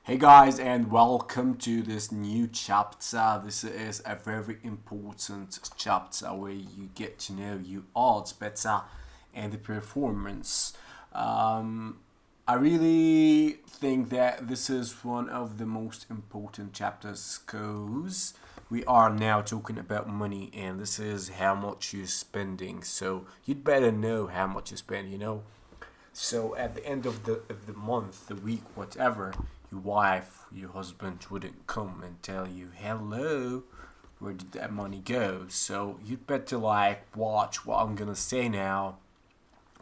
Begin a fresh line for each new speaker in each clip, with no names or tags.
Hey guys, and welcome to this new chapter. This is a very important chapter where you get to know your odds better and the performance. I really think that this is one of the most important chapters because we are now talking about money, and this is how much you're spending. So you'd better know how much you spend. So at the end of the month, the week, whatever, your wife, your husband wouldn't come and tell you, hello, where did that money go? So you'd better watch what I'm gonna say now,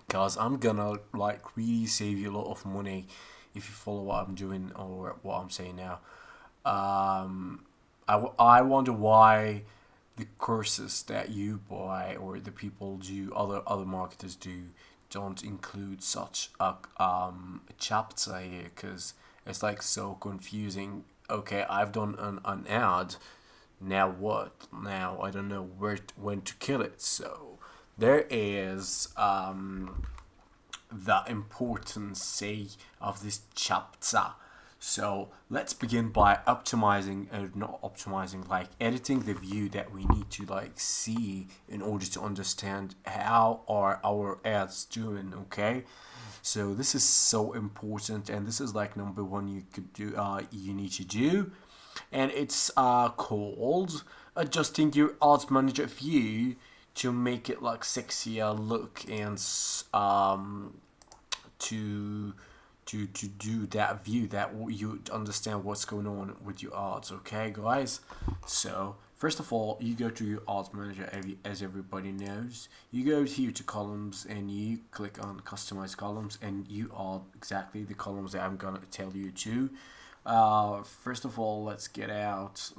cause I'm gonna really save you a lot of money if you follow what I'm doing or what I'm saying now. I wonder why the courses that you buy or the people do, other marketers do, don't include such a chapter here, because it's like so confusing. Okay, I've done an ad. Now what? Now I don't know when to kill it. So there is the importance, say, of this chapter. So let's begin by optimizing, not optimizing, like editing the view that we need to see in order to understand how are our ads doing. Okay, so this is so important, and this is like number one you could do. You need to do, and it's called adjusting your ads manager view to make it like sexier look and to to do that view that you understand what's going on with your ads. Okay, guys. So first of all, you go to your ads manager, as everybody knows. You go here to columns and you click on customize columns, and you add exactly the columns that I'm gonna tell you to. First of all, let's get out.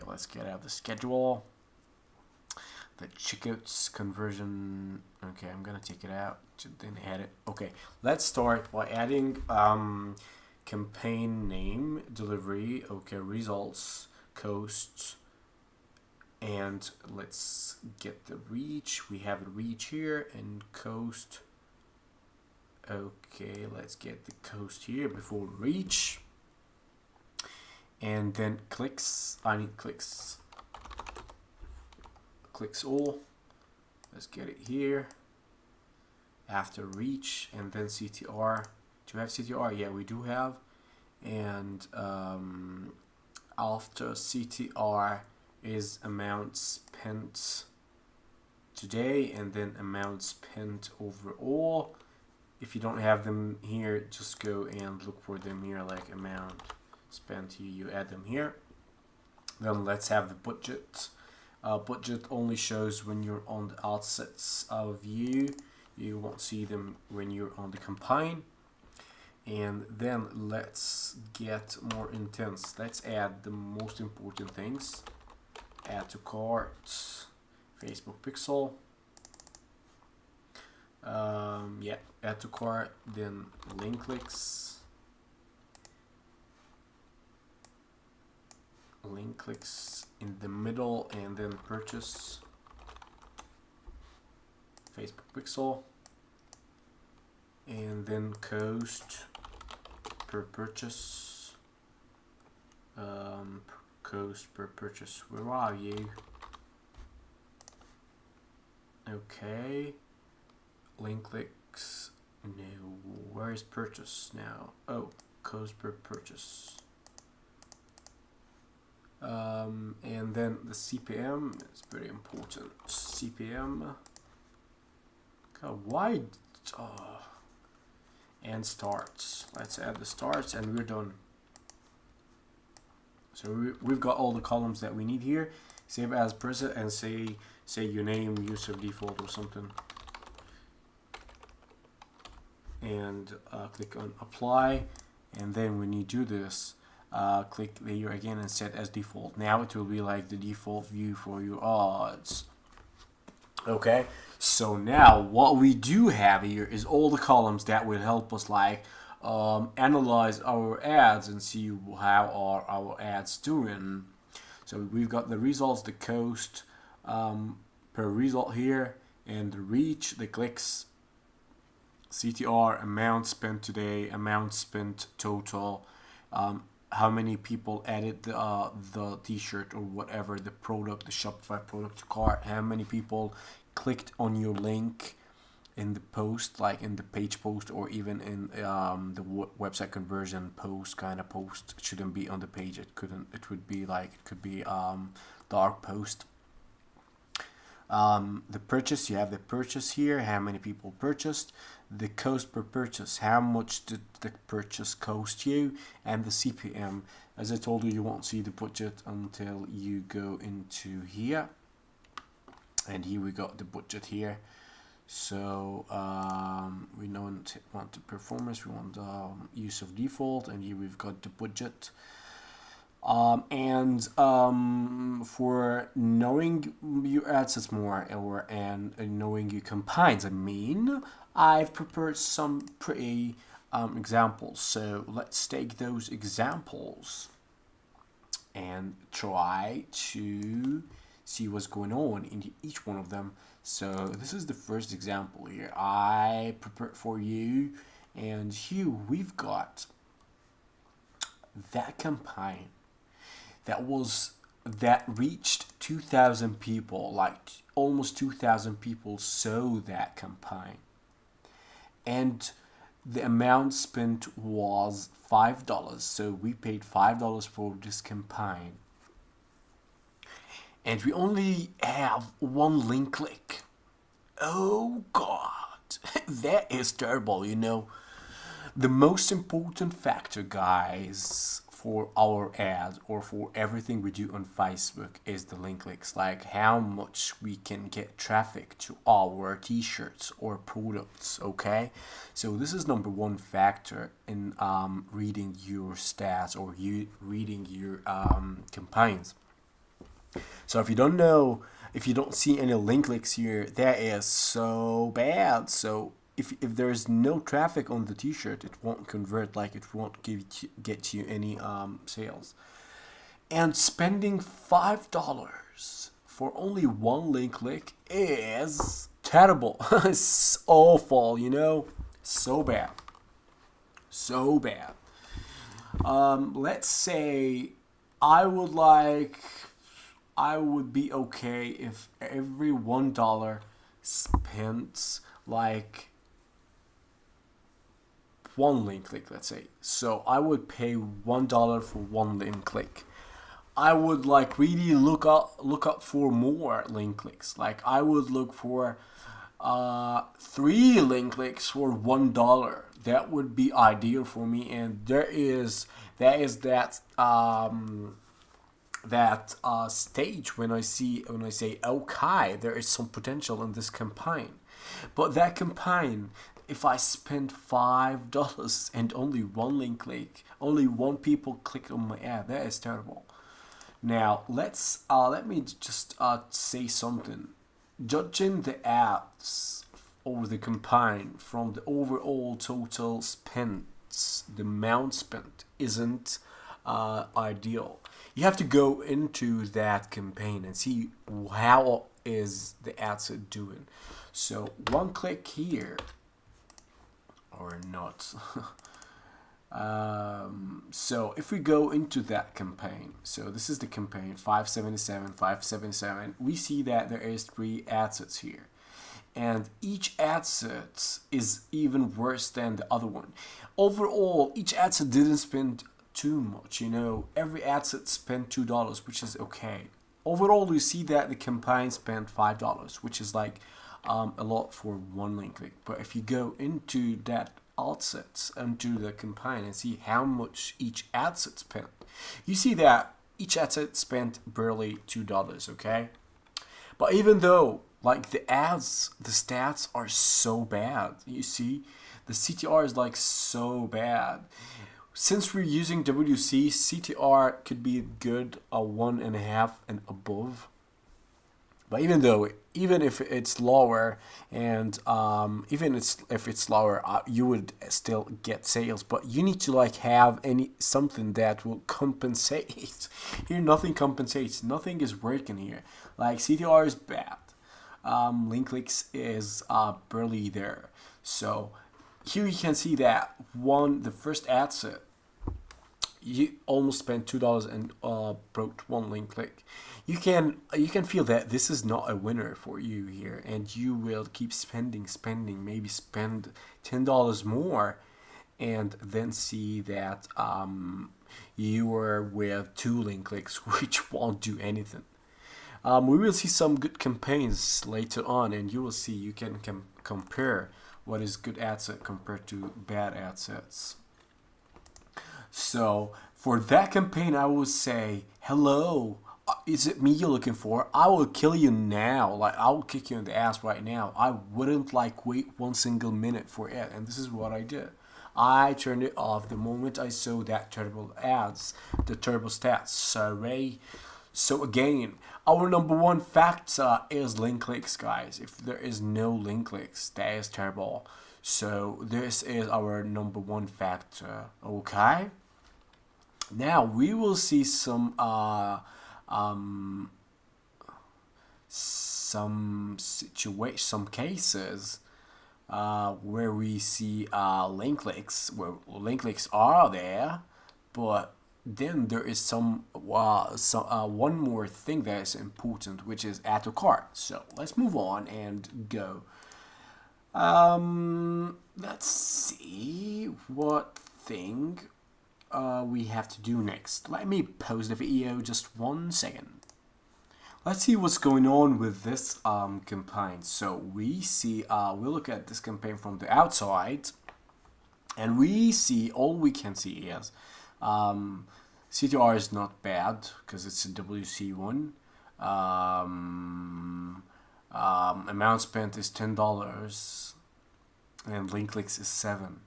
Let's get out the schedule, the checkouts conversion. Okay, I'm gonna take it out, then add it. Okay, let's start by adding campaign name, delivery, okay, results, cost, and let's get the reach. We have a reach here and cost. Okay, let's get the cost here before reach, and then clicks. I need clicks all. Let's get it here after reach, and then CTR. Do you have CTR? Yeah, we do have. And after CTR is amount spent today, and then amount spent overall. If you don't have them here, just go and look for them here, like amount spent here, you add them here. Then let's have the budget. Budget only shows when you're on the outsets of view. You won't see them when you're on the campaign. And then let's get more intense. Let's add the most important things. Add to cart, Facebook pixel. Add to cart, then link clicks. Link clicks in the middle, and then purchase, Facebook pixel, and then cost per purchase. Cost per purchase. Where are you? Okay. Link clicks. No. Where is purchase now? Oh, cost per purchase. And then the CPM is very important. CPM. God, why? And starts. Let's add the starts, and we're done. So we've got all the columns that we need here. Save as preset, and say your name, user default or something. And click on apply, and then when you do this, click layer again and set as default. Now it will be like the default view for your ads. Okay, so now what we do have here is all the columns that will help us analyze our ads and see how are our ads doing. So we've got the results, the cost per result here, and the reach, the clicks, CTR, amount spent today, amount spent total, how many people added the t-shirt or whatever, the product, the Shopify product to cart, how many people clicked on your link in the post, like in the page post, or even in the website conversion post kind of post. It shouldn't be on the page. It would be like, it could be dark post. The purchase, you have the purchase here, how many people purchased, the cost per purchase, how much did the purchase cost you, and the CPM. As I told you, you won't see the budget until you go into here, and here we got the budget here. So we don't want the performance, we want use of default, and here we've got the budget. For knowing your assets more, and knowing your campaigns, I've prepared some pretty examples. So let's take those examples and try to see what's going on in each one of them. So this is the first example here I prepared for you, and here we've got that campaign that reached 2,000 people, like almost 2,000 people saw that campaign, and the amount spent was $5. So we paid $5 for this campaign, and we only have one link click. Oh God, that is terrible. The most important factor, guys, for our ads or for everything we do on Facebook is the link clicks, like how much we can get traffic to our t-shirts or products. Okay, so this is number one factor in reading your stats or reading your campaigns. So if you don't see any link clicks here, that is so bad. So if there's no traffic on the t-shirt, it won't convert, like it won't get you any sales. And spending $5 for only one link click is terrible. It's awful, so bad. Let's say I would be okay if every $1 spent like one link click, let's say. So I would pay $1 for one link click. I would like really look up for more link clicks. Like I would look for 3 link clicks for $1. That would be ideal for me. And that stage when I say, okay, there is some potential in this campaign. But that campaign, if I spend $5 and only one link click, only one people click on my ad, that is terrible. Now let me just say something. Judging the ads or the campaign from the overall total spent, the amount spent isn't ideal. You have to go into that campaign and see how is the ads doing. So one click here or not. So if we go into that campaign, so this is the campaign 577, we see that there is 3 ad sets here, and each ad set is even worse than the other one. Overall, each ad set didn't spend too much, every ad set spent $2, which is okay. Overall, you see that the campaign spent $5, which is like a lot for one link click. But if you go into that ad sets, into the campaign, and see how much each ad set spent, you see that each ad set spent barely $2, okay? But even though like the stats are so bad, you see the CTR is like so bad. Since we're using WC, CTR could be good, a 1.5 and above. But even if it's lower, and if it's lower, you would still get sales. But you need to like have something that will compensate. Here, nothing compensates. Nothing is working here. Like CTR is bad. Link clicks is barely there. So here you can see that the first ad set you almost spent $2 and broke one link click. You can feel that this is not a winner for you here, and you will keep spending, maybe spend $10 more, and then see that you are with two link clicks which won't do anything. We will see some good campaigns later on, and you will see you can compare what is good ad set compared to bad ad sets. So for that campaign, I would say, hello, is it me you're looking for? I will kill you now. Like, I will kick you in the ass right now. I wouldn't like wait one single minute for it. And this is what I did. I turned it off the moment I saw that terrible ads, the terrible stats. So again, our number one factor is link clicks, guys. If there is no link clicks, that is terrible. So this is our number one factor. Okay. Now we will see some some cases where we see link clicks, where link clicks are there, but then there is one more thing that is important, which is add to cart. So let's move on and go. Let's see what thing we have to do next. Let me pause the video just 1 second. Let's see what's going on with this campaign. So we see, we look at this campaign from the outside, and we see, all we can see is CTR is not bad because it's a WC1. Amount spent is $10, and link clicks is 7.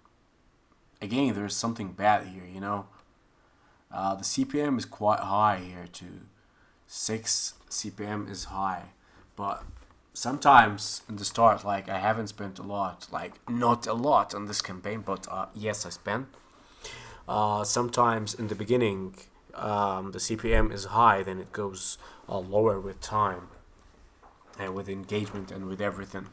Again, there's something bad here, you know. The CPM is quite high here too. 6 CPM is high, but sometimes in the start, like, I haven't spent a lot, like not a lot on this campaign, but yes, I spent. Sometimes in the beginning, the CPM is high, then it goes lower with time and with engagement and with everything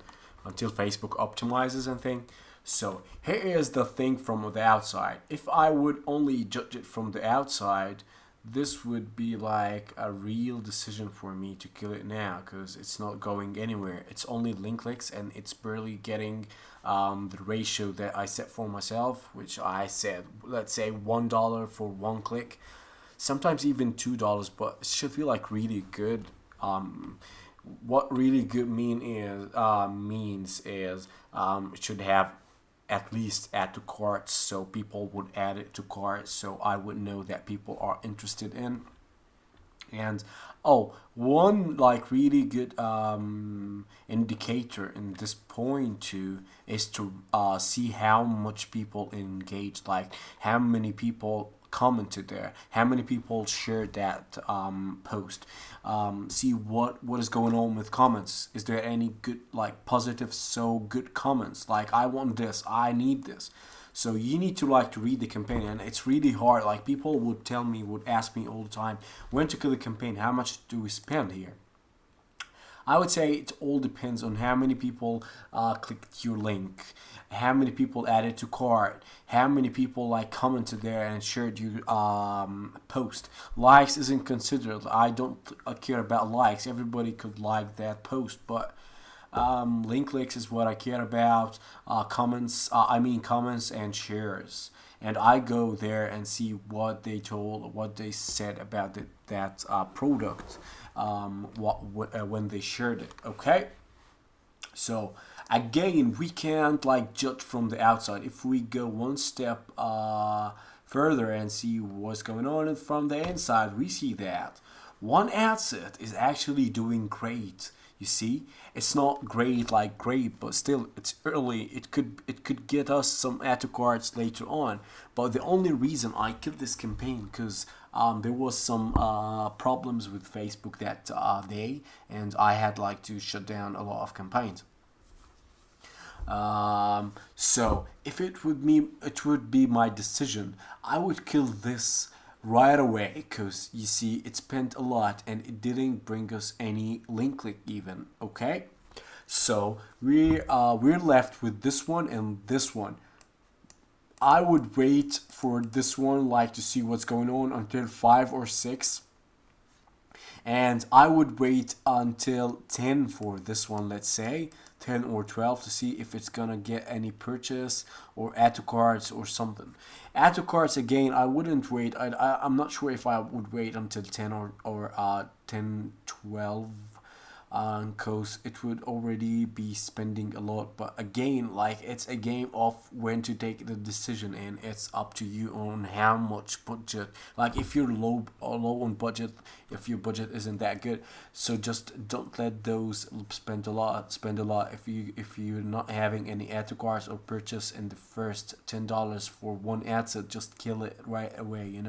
until Facebook optimizes and things. So here is the thing from the outside. If I would only judge it from the outside, this would be like a real decision for me to kill it now, because it's not going anywhere. It's only link clicks, and it's barely getting the ratio that I set for myself, which I said, let's say $1 for one click, sometimes even $2, but it should feel like really good. What really good means is it should have at least add to carts, so people would add it to carts, so I would know that people are interested in. And one like really good indicator in this point too is to see how much people engage, like how many people commented there, how many people shared that post. See what is going on with comments. Is there any good, like, positive, so good comments, like, I want this, I need this. So you need to like to read the campaign, and it's really hard. Like, people would ask me all the time, when to kill the campaign, how much do we spend here? I would say it all depends on how many people clicked your link, how many people added to cart, how many people like commented there and shared your post. Likes isn't considered. I don't care about likes. Everybody could like that post, but link clicks is what I care about. Comments and shares. And I go there and see what they told, what they said about that product, when they shared it. Okay. So again, we can't like judge from the outside. If we go one step further and see what's going on from the inside, we see that one ad set is actually doing great. You see, it's not great, but still it's early. It could get us some add to carts later on. But the only reason I killed this campaign because there was some problems with Facebook that day, and I had like to shut down a lot of campaigns. So if it would be my decision, I would kill this right away, because you see it spent a lot and it didn't bring us any link click even. Okay, so we're left with this one and this one. I would wait for this one, like to see what's going on until 5 or 6. And I would wait until 10 for this one, let's say 10 or 12, to see if it's gonna get any purchase or add to carts or something. Add to carts again, I wouldn't wait. I'm not sure if I would wait until 10 or 10 12, because it would already be spending a lot. But again, like, it's a game of when to take the decision, and it's up to you on how much budget. Like, if you're low on budget, if your budget isn't that good, so just don't let those spend a lot. If you're not having any add to carts or purchase in the first $10 for one ad set, just kill it right away,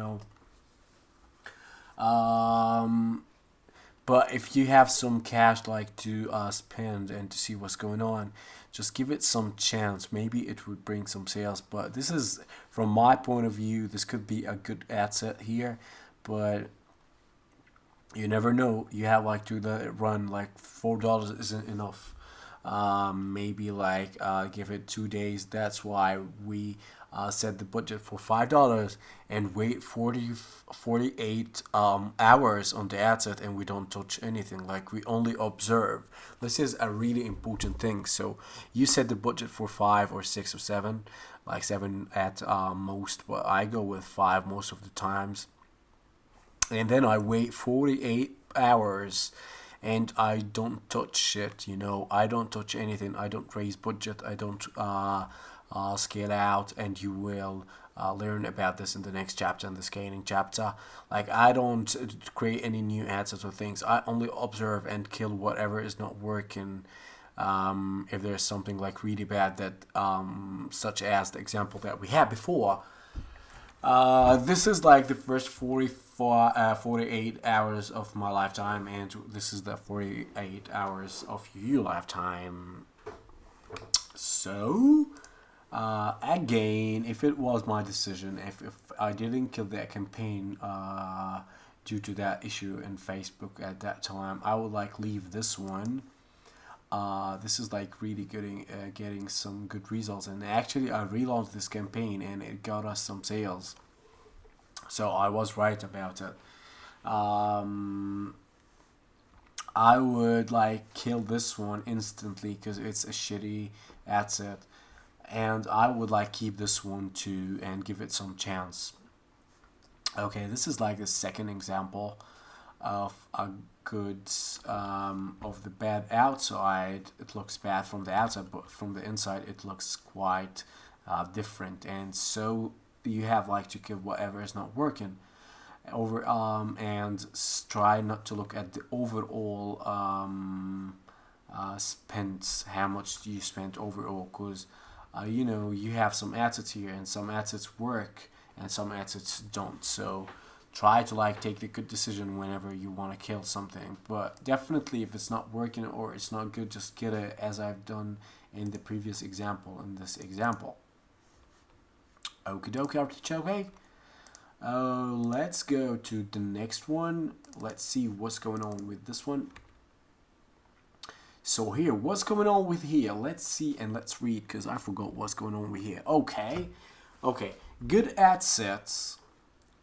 But if you have some cash, like, to spend and to see what's going on, just give it some chance. Maybe it would bring some sales. But this is, from my point of view, this could be a good ad set here. But you never know. You have, like, to let it run. Like, $4 isn't enough. Maybe, like, give it 2 days. That's why we set the budget for $5 and wait 48 hours on the ad set, and we don't touch anything. Like, we only observe. This is a really important thing. So you set the budget for 5 or 6 or 7, like 7 at most, but I go with 5 most of the times. And then I wait 48 hours and I don't touch shit, I don't touch anything. I don't raise budget. I don't scale out, and you will learn about this in the next chapter, in the scaling chapter. Like, I don't create any new assets or things. I only observe and kill whatever is not working. If there's something like really bad, that such as the example that we had before. This is like the first 48 hours of my lifetime, and this is the 48 hours of your lifetime. So, again, if it was my decision, if I didn't kill that campaign due to that issue in Facebook at that time, I would like leave this one. This is like really getting some good results, and actually I relaunched this campaign and it got us some sales, so I was right about it. I would like kill this one instantly because it's a shitty ad set, and I would like keep this one too and give it some chance. Okay, this is like the second example of a good of the bad outside. It looks bad from the outside, but from the inside it looks quite different. And so you have like to kill whatever is not working over, and try not to look at the overall spent, how much you spent overall, because you have some assets here, and some assets work and some assets don't. So try to like take the good decision whenever you want to kill something. But definitely, if it's not working or it's not good, just kill it, as I've done in the previous example, in this example. Okie dokie, artichoke. Let's go to the next one. Let's see what's going on with this one. So here, what's going on with here? Let's see and let's read, because I forgot what's going on with here. Okay. Good ad sets,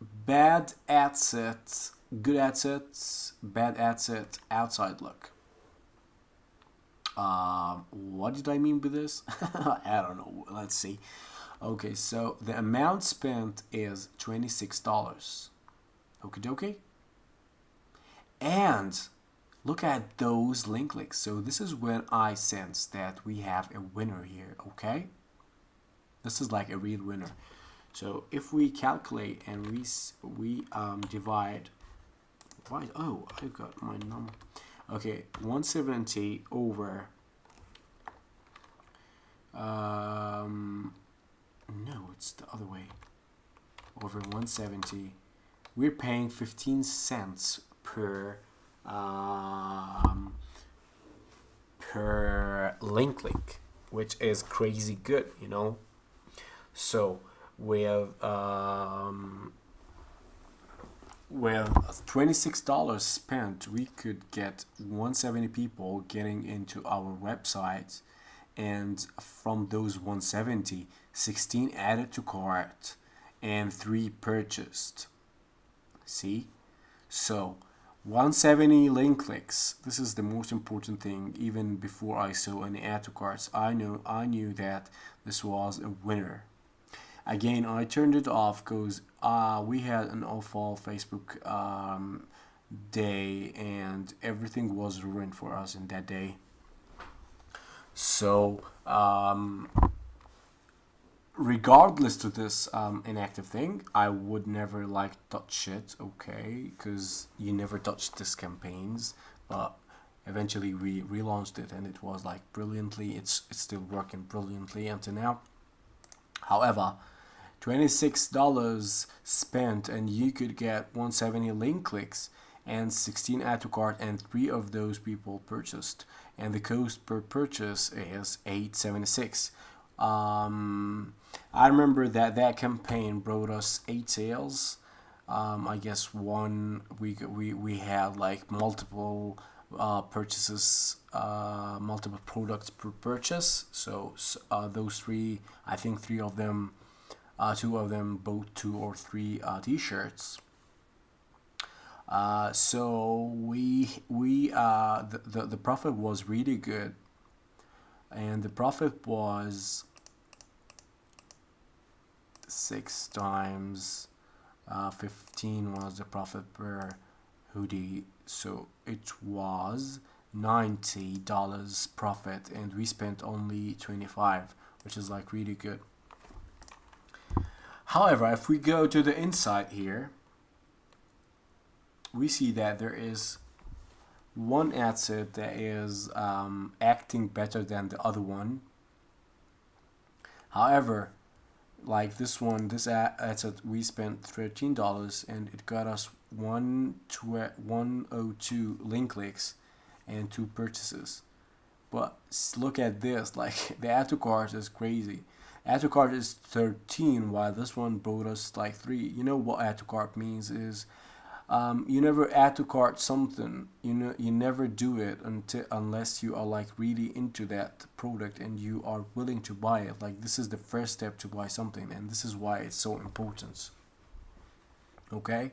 bad ad sets, good ad sets, bad ad sets, outside look. What did I mean by this? I don't know. Let's see. Okay, so the amount spent is $26. Okie dokie. And look at those link clicks. So this is when I sense that we have a winner here, okay? This is like a real winner. So if we calculate and we divide, oh, I got my number. Okay, 170 over, no, it's the other way. Over 170, we're paying 15 cents per link click, which is crazy good, So with $26 spent, we could get 170 people getting into our website, and from those 170, 16 added to cart, and 3 purchased. See? So 170 link clicks. This is the most important thing. Even before I saw any add to carts, I knew that this was a winner. Again, I turned it off because we had an awful Facebook day, and everything was ruined for us in that day. So regardless to this inactive thing, I would never like touch it, okay, because you never touched this campaigns. But eventually we relaunched it, and it was like brilliantly, it's still working brilliantly until now. However, $26 spent, and you could get 170 link clicks and 16 add to cart, and 3 of those people purchased, and the cost per purchase is $8.76. I remember that campaign brought us 8 sales. I guess we had like multiple purchases, multiple products per purchase. So those 3, I think 3 of them, 2 of them bought 2 or 3 t-shirts. So the profit was really good, and the profit was 6 times 15 was the profit per hoodie, so it was $90 profit, and we spent only 25, which is like really good. However, if we go to the inside here, we see that there is one ad set that is acting better than the other one. However, like this one, this ad set, we spent $13, and it got us 102 link clicks and 2 purchases. But look at this, like the add to cart is crazy. Add to cart is 13, while this one brought us like 3. You know what add to cart means is you never add to cart something. You never do it unless you are like really into that product and you are willing to buy it. Like this is the first step to buy something, and this is why it's so important. Okay,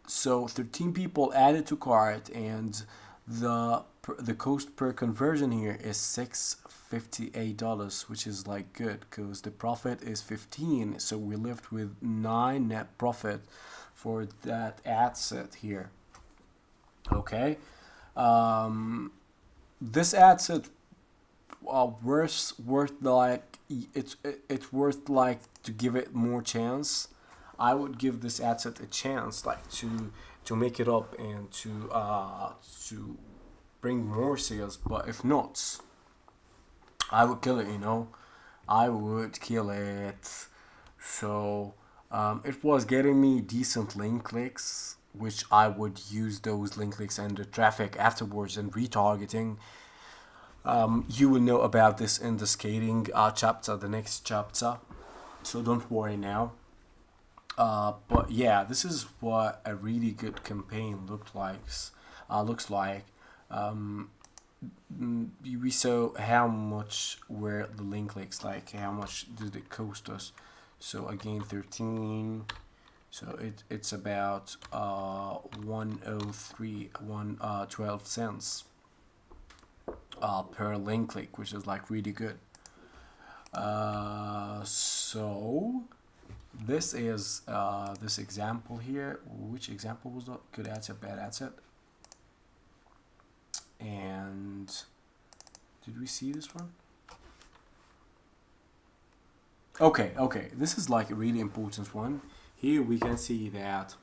so 13 people added to cart, and the cost per conversion here is $658, which is like good because the profit is 15, so we left with 9 net profit for that ad set here. Okay, this ad set worth like it's worth like to give it more chance. I would give this ad set a chance, like to make it up and to bring more sales. But if not, I would kill it. I would kill it. So it was getting me decent link clicks, which I would use those link clicks and the traffic afterwards and retargeting. You will know about this in the skating chapter, the next chapter. So don't worry now. But yeah, this is what a really good campaign looks like. We saw how much were the link clicks, like how much did it cost us. So again, 13. So it's about 12 cents per link click, which is like really good. So this is this example here. Which example was that? Good ad set, bad ad set. And did we see this one? Okay, this is like a really important one. Here we can see that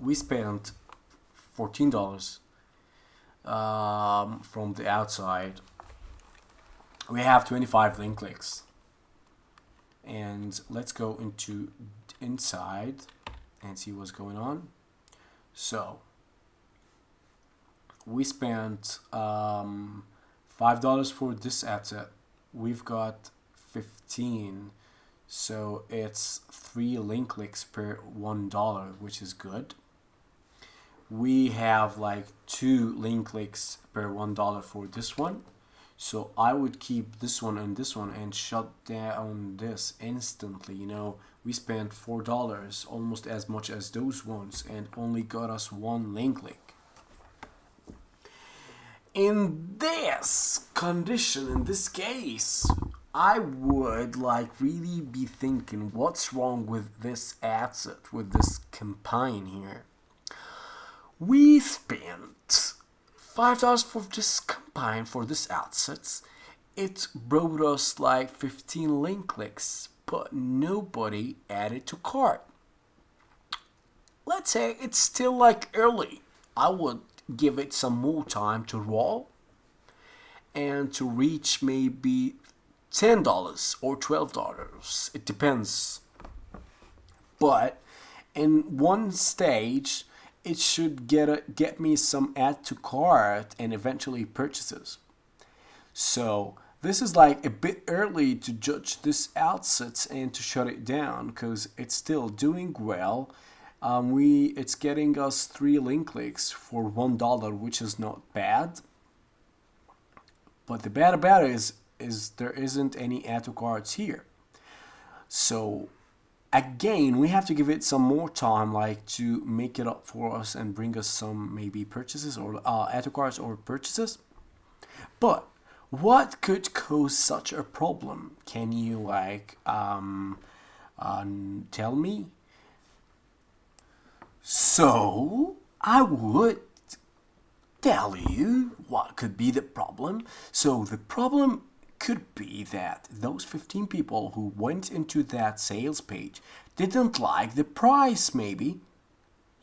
we spent $14 from the outside. We have 25 link clicks, and let's go into inside and see what's going on. So we spent $5 for this ad set. We've got 15, so it's 3 link clicks per $1, which is good. We have like 2 link clicks per $1 for this one, So I would keep this one and shut down this instantly. We spent $4, almost as much as those ones, and only got us one link click. In this condition, in this case, I would really be thinking, what's wrong with this ad set, with this campaign here? We spent $5 for this campaign, for this ad set. It brought us 15 link clicks, but nobody added to cart. Let's say it's still early. I would give it some more time to roll and to reach maybe $10 or $12. It depends. But in one stage, it should get me some add to cart and eventually purchases. So this is a bit early to judge this outset and to shut it down, because it's still doing well. It's getting us 3 link clicks for $1, which is not bad. But the bad about it is there isn't any add to carts here. So again, we have to give it some more time, to make it up for us and bring us some maybe purchases or add to carts or purchases. But what could cause such a problem? Can you tell me? So I would tell you what could be the problem. So the problem could be that those 15 people who went into that sales page didn't like the price, maybe.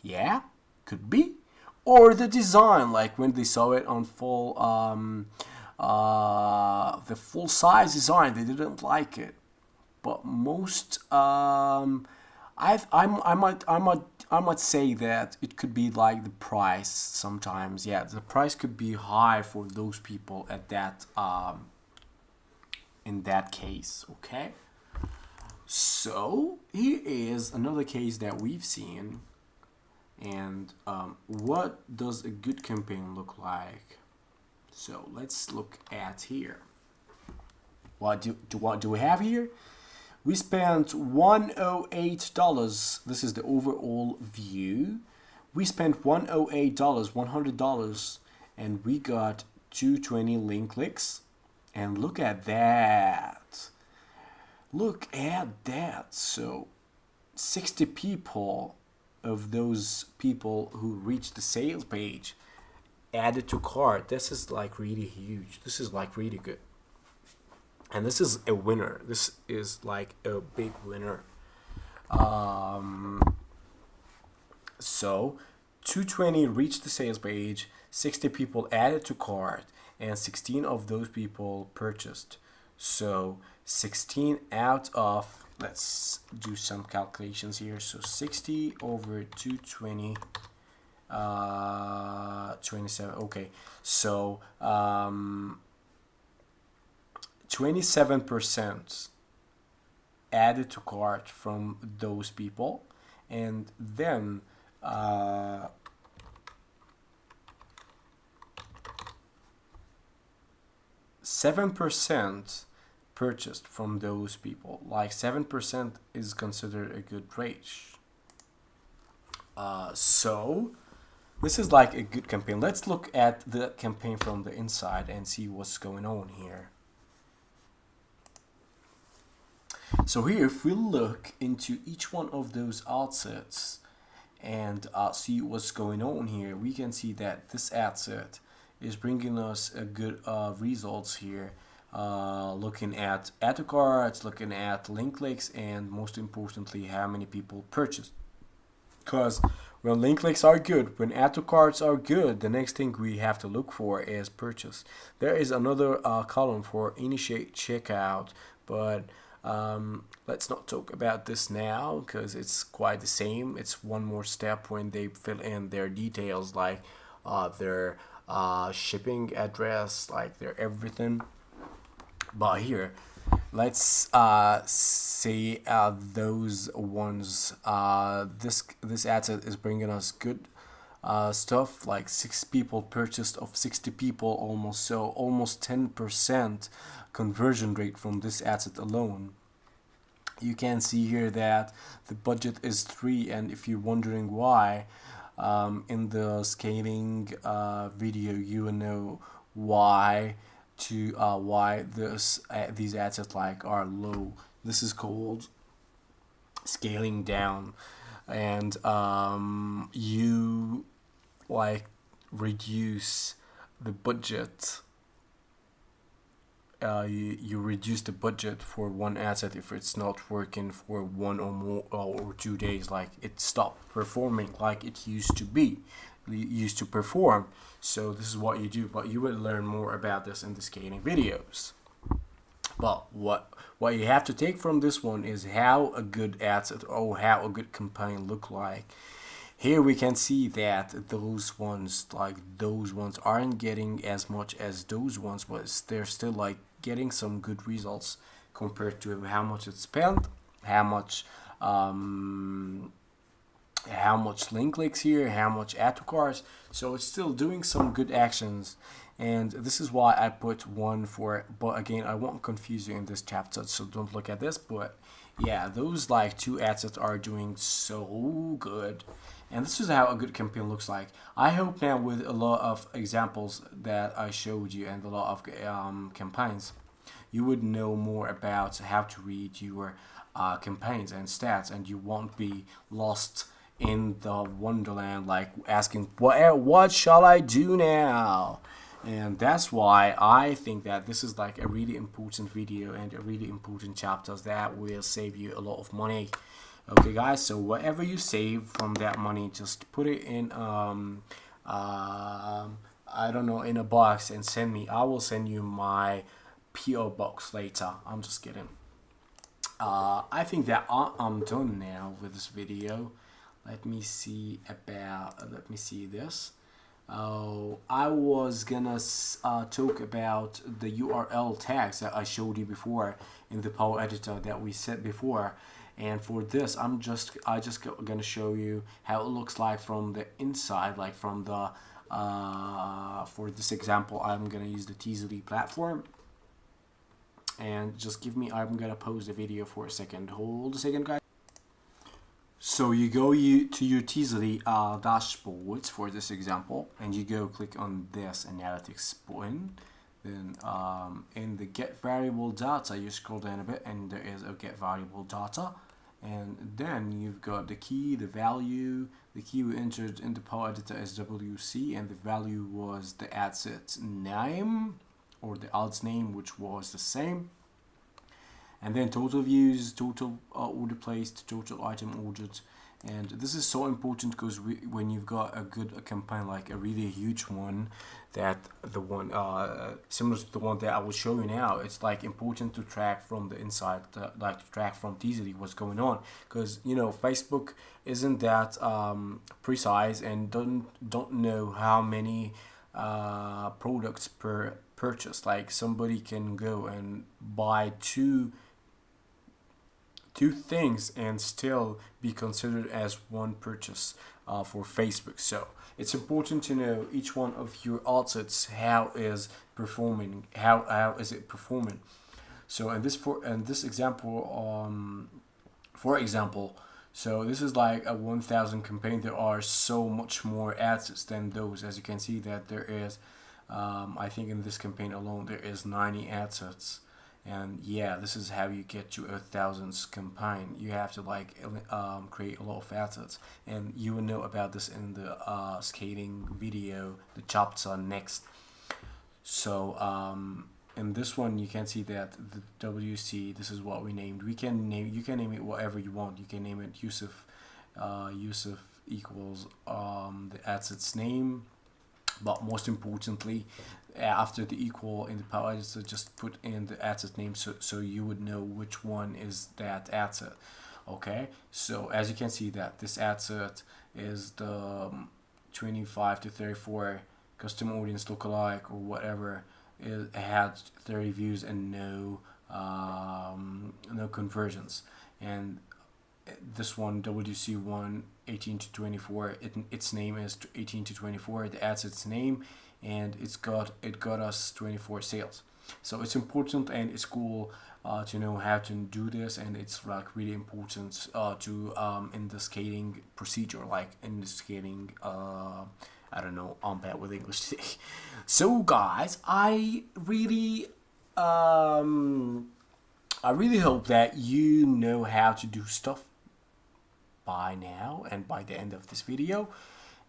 Yeah, could be. Or the design, when they saw it on the full size design, they didn't like it. But most I might say that it could be the price sometimes. Yeah, the price could be high for those people at that in that case. Okay. So here is another case that we've seen, and what does a good campaign look like? So let's look at here. What do we have here? We spent $108. This is the overall view. We spent $108, $100, and we got 220 link clicks. And look at that. Look at that. So 60 people of those people who reached the sales page added to cart. This is really huge. This is really good. And this is a winner. This is a big winner. So 220 reached the sales page, 60 people added to cart, and 16 of those people purchased. So 16 out of, let's do some calculations here. So 60 over 220, 27. Okay, so 27% added to cart from those people, and then 7% purchased from those people. 7% is considered a good rate. So this is a good campaign. Let's look at the campaign from the inside and see what's going on here. So here, if we look into each one of those ad sets and see what's going on here, we can see that this ad set is bringing us a good results here. Looking at add to carts, looking at link clicks, and most importantly, how many people purchased. Because when link clicks are good, when add to carts are good, the next thing we have to look for is purchase. There is another column for initiate checkout, but let's not talk about this now because it's quite the same. It's one more step when they fill in their details, their shipping address, their everything. But here, let's say those ones. This ad set is bringing us good stuff, like 6 people purchased of 60 people almost, so almost 10% conversion rate from this asset alone. You can see here that the budget is 3, and if you're wondering why, in the scaling video you will know why these assets like are low. This is called scaling down, and you like reduce the budget. You reduce the budget for one asset if it's not working for 1 or 2 days, like it stopped performing like it used to perform. So this is what you do, but you will learn more about this in the scaling videos. But what you have to take from this one is how a good asset or how a good campaign look like. Here we can see that those ones aren't getting as much as those ones, but they're still like getting some good results compared to how much it's spent, how much link clicks here, how much add to carts. So it's still doing some good actions, and this is why I put 1 for it. But again, I won't confuse you in this chapter, so don't look at this. But yeah, those like 2 assets are doing so good, and this is how a good campaign looks like. I hope now with a lot of examples that I showed you and a lot of campaigns, you would know more about how to read your campaigns and stats, and you won't be lost in the wonderland like asking what shall I do now. And that's why I think that this is like a really important video and a really important chapters that will save you a lot of money. Okay guys, so whatever you save from that money, just put it in I don't know, in a box and send me. I will send you my PO box later. I'm just kidding. I think that I'm done now with this video. Let me see this. I was gonna talk about the URL tags that I showed you before in the Power Editor that we said before, and for this I just gonna show you how it looks like from the inside, like from the for this example I'm gonna use the Teasely platform. And just I'm gonna pause the video for a second. Hold a second, guys. So you go to your Teasely dashboards for this example, and you go click on this analytics button. Then in the get variable data, you scroll down a bit, and there is a get variable data, and then you've got the key, the value. The key we entered in the Power Editor is WC, and the value was the asset name or the ads name, which was the same. And then total views, total order placed, total item ordered. And this is so important because when you've got a good campaign, like a really huge one, that the one similar to the one that I will show you now, it's like important to track from the inside, like to track from Teasely what's going on, because you know Facebook isn't that precise and don't know how many products per purchase. Like somebody can go and buy two things and still be considered as one purchase for Facebook. So it's important to know each one of your assets, how is performing, how is it performing. So in this example, for example, so this is like a 1000 campaign. There are so much more assets than those. As you can see that there is I think in this campaign alone there is 90 assets. And yeah, this is how you get to 1000th campaign. You have to like create a lot of assets, and you will know about this in the scaling video, the chapter next. So in this one you can see that the WC, this is what we named. You can name it whatever you want. You can name it Yusuf equals the asset's name. But most importantly, after the equal in the Power Editor, just put in the asset name so you would know which one is that asset. Okay, so as you can see that this asset is the 25 to 34 custom audience lookalike or whatever. It had 30 views and no conversions. And this one, WC1, 18 to 24. Its name is 18 to 24. It adds its name, and it got us 24 sales. So it's important and it's cool to know how to do this, and it's like really important to in the scaling procedure, like in the scaling. I don't know. I'm bad with English today. So guys, I really hope that you know how to do stuff by now and by the end of this video,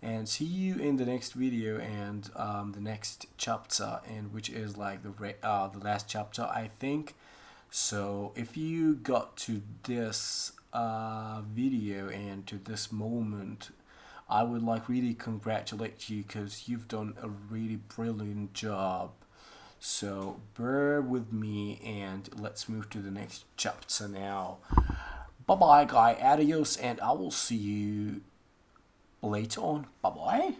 and see you in the next video and the next chapter, and which is like the last chapter, I think. So if you got to this video and to this moment, I would like really congratulate you, because you've done a really brilliant job. So bear with me and let's move to the next chapter now. Bye bye guys, adios, and I will see you later on. Bye bye.